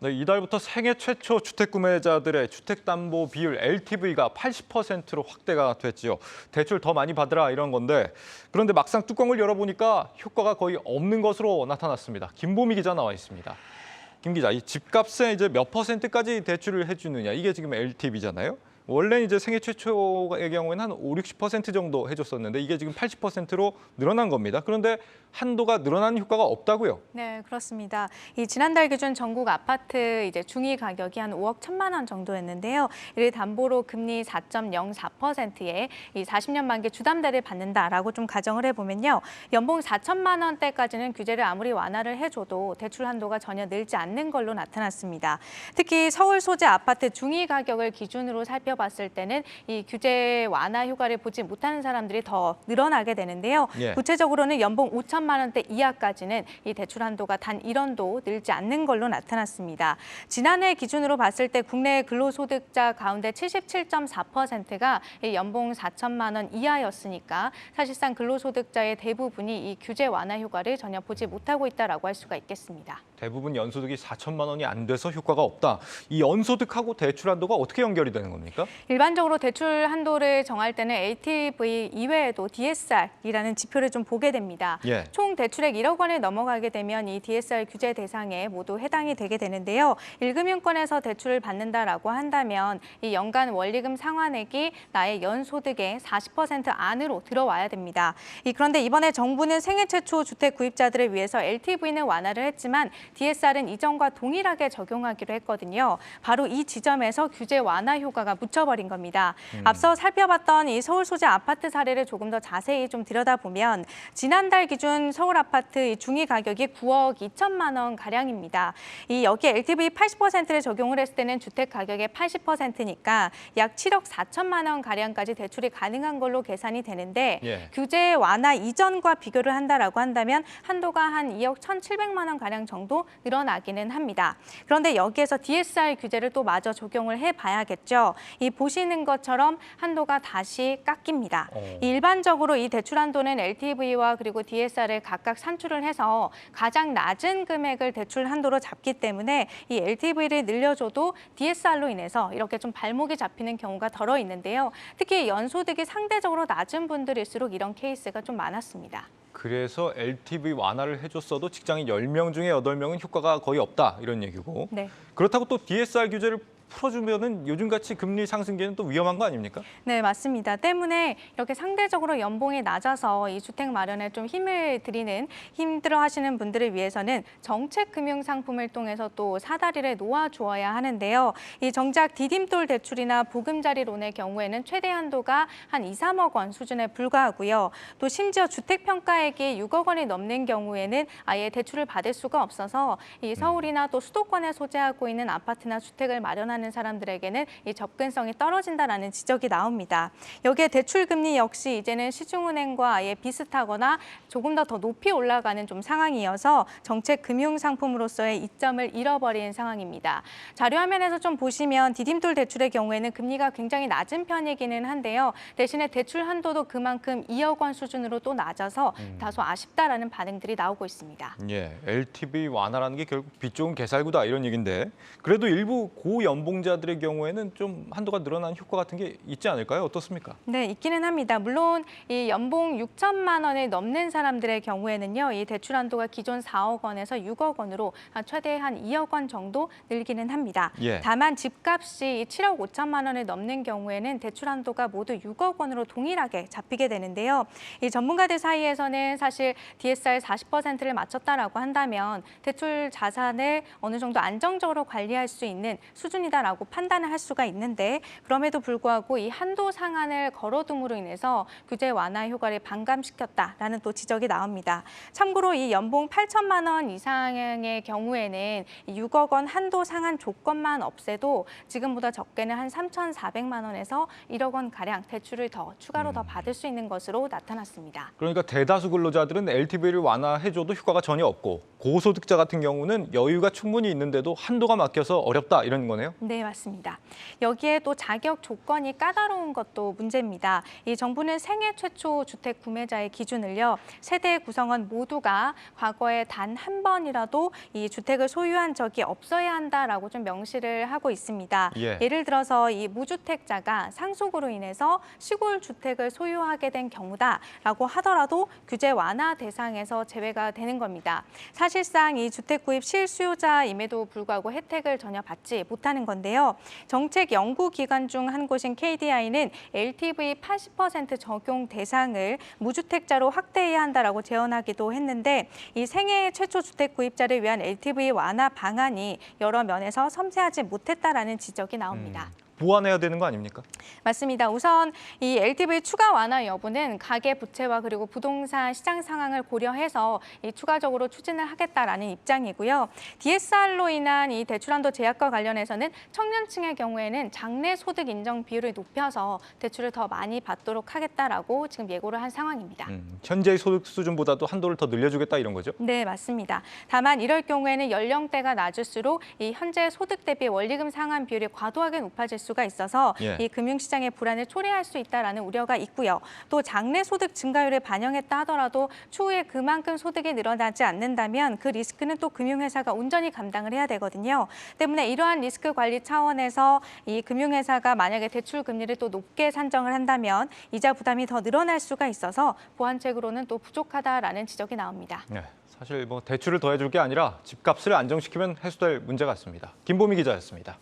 네, 이달부터 생애 최초 주택 구매자들의 주택담보 비율 LTV가 80%로 확대가 됐지요. 대출 더 많이 받으라 이런 건데 그런데 막상 뚜껑을 열어보니까 효과가 거의 없는 것으로 나타났습니다. 김보미 기자 나와 있습니다. 김 기자, 이 집값에 이제 몇 %까지 대출을 해주느냐 이게 지금 LTV잖아요. 원래 이제 생애 최초의 경우에는 한 5, 60% 정도 해줬었는데 이게 지금 80%로 늘어난 겁니다. 그런데 한도가 늘어나는 효과가 없다고요? 네, 그렇습니다. 이 지난달 기준 전국 아파트 이제 중위 가격이 한 5억 1천만 원 정도였는데요. 이를 담보로 금리 4.04%에 이 40년 만기 주담대를 받는다라고 좀 가정을 해보면요. 연봉 4천만 원대까지는 규제를 아무리 완화를 해줘도 대출 한도가 전혀 늘지 않는 걸로 나타났습니다. 특히 서울 소재 아파트 중위 가격을 기준으로 살펴봤을 때는 이 규제 완화 효과를 보지 못하는 사람들이 더 늘어나게 되는데요. 예. 구체적으로는 연봉 5천만 원대 이하까지는 이 대출 한도가 단 1원도 늘지 않는 걸로 나타났습니다. 지난해 기준으로 봤을 때 국내 근로소득자 가운데 77.4%가 연봉 4천만 원 이하였으니까 사실상 근로소득자의 대부분이 이 규제 완화 효과를 전혀 보지 못하고 있다라고 할 수가 있겠습니다. 대부분 연소득이 4천만 원이 안 돼서 효과가 없다. 이 연소득하고 대출 한도가 어떻게 연결이 되는 겁니까? 일반적으로 대출 한도를 정할 때는 LTV 이외에도 DSR이라는 지표를 좀 보게 됩니다. 예. 총 대출액 1억 원을 넘어가게 되면 이 DSR 규제 대상에 모두 해당이 되게 되는데요. 1금융권에서 대출을 받는다라고 한다면 이 연간 원리금 상환액이 나의 연소득의 40% 안으로 들어와야 됩니다. 그런데 이번에 정부는 생애 최초 주택 구입자들을 위해서 LTV는 완화를 했지만 DSR은 이전과 동일하게 적용하기로 했거든요. 바로 이 지점에서 규제 완화 효과가 묻혀버린 겁니다. 앞서 살펴봤던 이 서울 소재 아파트 사례를 조금 더 자세히 좀 들여다보면 지난달 기준 서울 아파트 중위 가격이 9억 2천만 원 가량입니다. 여기에 LTV 80%를 적용을 했을 때는 주택 가격의 80%니까 약 7억 4천만 원 가량까지 대출이 가능한 걸로 계산이 되는데 예. 규제 완화 이전과 비교를 한다라고 한다면 한도가 한 2억 1,700만 원 가량 정도 늘어나기는 합니다. 그런데 여기에서 DSR 규제를 또 마저 적용을 해봐야겠죠. 보시는 것처럼 한도가 다시 깎입니다. 일반적으로 이 대출 한도는 LTV와 그리고 DSR을 각각 산출을 해서 가장 낮은 금액을 대출 한도로 잡기 때문에 이 LTV를 늘려줘도 DSR로 인해서 이렇게 좀 발목이 잡히는 경우가 덜어 있는데요. 특히 연소득이 상대적으로 낮은 분들일수록 이런 케이스가 좀 많았습니다. 그래서 LTV 완화를 해줬어도 직장인 10명 중에 8명은 효과가 거의 없다 이런 얘기고. 네. 그렇다고 또 DSR 규제를 풀어주면은 요즘같이 금리 상승기에는 또 위험한 거 아닙니까? 네, 맞습니다. 때문에 이렇게 상대적으로 연봉이 낮아서 이 주택 마련에 좀 힘들어하시는 분들을 위해서는 정책 금융 상품을 통해서 또 사다리를 놓아주어야 하는데요. 정작 디딤돌 대출이나 보금자리론의 경우에는 최대 한도가 한 2, 3억 원 수준에 불과하고요. 또 심지어 주택 평가액이 6억 원이 넘는 경우에는 아예 대출을 받을 수가 없어서 이 서울이나 또 수도권에 소재하고 있는 아파트나 주택을 마련하는 사람들에게는 이 접근성이 떨어진다라는 지적이 나옵니다. 여기에 대출 금리 역시 이제는 시중은행과 아예 비슷하거나 조금 더 높이 올라가는 좀 상황이어서 정책 금융 상품으로서의 이점을 잃어버린 상황입니다. 자료 화면에서 좀 보시면 디딤돌 대출의 경우에는 금리가 굉장히 낮은 편이기는 한데요. 대신에 대출 한도도 그만큼 2억 원 수준으로 또 낮아서 다소 아쉽다라는 반응들이 나오고 있습니다. 예, LTV 완화라는 게 결국 빚 좋은 개살구다 이런 얘기인데 그래도 일부 고연봉자들의 경우에는 좀 한도가 늘어난 효과 같은 게 있지 않을까요? 어떻습니까? 네, 있기는 합니다. 물론 이 연봉 6천만 원을 넘는 사람들의 경우에는요, 이 대출 한도가 기존 4억 원에서 6억 원으로 최대 한 2억 원 정도 늘기는 합니다. 예. 다만 집값이 7억 5천만 원을 넘는 경우에는 대출 한도가 모두 6억 원으로 동일하게 잡히게 되는데요. 이 전문가들 사이에서는 사실 DSR 40%를 맞췄다라고 한다면 대출 자산을 어느 정도 안정적으로 관리할 수 있는 수준이다라고 판단을 할 수가 있는데 그럼에도 불구하고 이 한도 상한을 걸어둠으로 인해서 규제 완화 효과를 반감시켰다라는 또 지적이 나옵니다. 참고로 이 연봉 8천만 원 이상의 경우에는 6억 원 한도 상한 조건만 없애도 지금보다 적게는 한 3,400만 원에서 1억 원 가량 대출을 더 추가로 더 받을 수 있는 것으로 나타났습니다. 그러니까 대다수 근로자들은 LTV를 완화해줘도 효과가 전혀 없고 고소득자 같은 경우는 여유가 충분히 있는데도 한도가 막혀서 어렵다 이런 거네요. 네, 맞습니다. 여기에 또 자격 조건이 까다로운 것도 문제입니다. 이 정부는 생애 최초 주택 구매자의 기준을요, 세대 구성원 모두가 과거에 단 한 번이라도 이 주택을 소유한 적이 없어야 한다라고 좀 명시를 하고 있습니다. 예를 들어서 이 무주택자가 상속으로 인해서 시골 주택을 소유하게 된 경우다라고 하더라도 규제 완화 대상에서 제외가 되는 겁니다. 사실상 이 주택 구입 실수요자임에도 불구하고 혜택을 전혀 받지 못하는 건데요. 정책 연구기관 중 한 곳인 KDI는 LTV 80% 적용 대상을 무주택자로 확대해야 한다라고 제언하기도 했는데 이 생애 최초 주택 구입자를 위한 LTV 완화 방안이 여러 면에서 섬세하지 못했다라는 지적이 나옵니다. 보완해야 되는 거 아닙니까? 맞습니다. 우선 이 LTV 추가 완화 여부는 가계 부채와 그리고 부동산 시장 상황을 고려해서 이 추가적으로 추진을 하겠다라는 입장이고요. DSR로 인한 이 대출한도 제약과 관련해서는 청년층의 경우에는 장래 소득 인정 비율을 높여서 대출을 더 많이 받도록 하겠다라고 지금 예고를 한 상황입니다. 현재의 소득 수준보다도 한도를 더 늘려주겠다 이런 거죠? 네, 맞습니다. 다만 이럴 경우에는 연령대가 낮을수록 이 현재 소득 대비 원리금 상환 비율이 과도하게 높아질 수가 있어서 이 금융시장의 불안을 초래할 수 있다라는 우려가 있고요. 또 장래 소득 증가율을 반영했다 하더라도 추후에 그만큼 소득이 늘어나지 않는다면 그 리스크는 또 금융회사가 온전히 감당을 해야 되거든요. 때문에 이러한 리스크 관리 차원에서 이 금융회사가 만약에 대출 금리를 또 높게 산정을 한다면 이자 부담이 더 늘어날 수가 있어서 보완책으로는 또 부족하다라는 지적이 나옵니다. 네, 사실 뭐 대출을 더해줄 게 아니라 집값을 안정시키면 해소될 문제 같습니다. 김보미 기자였습니다.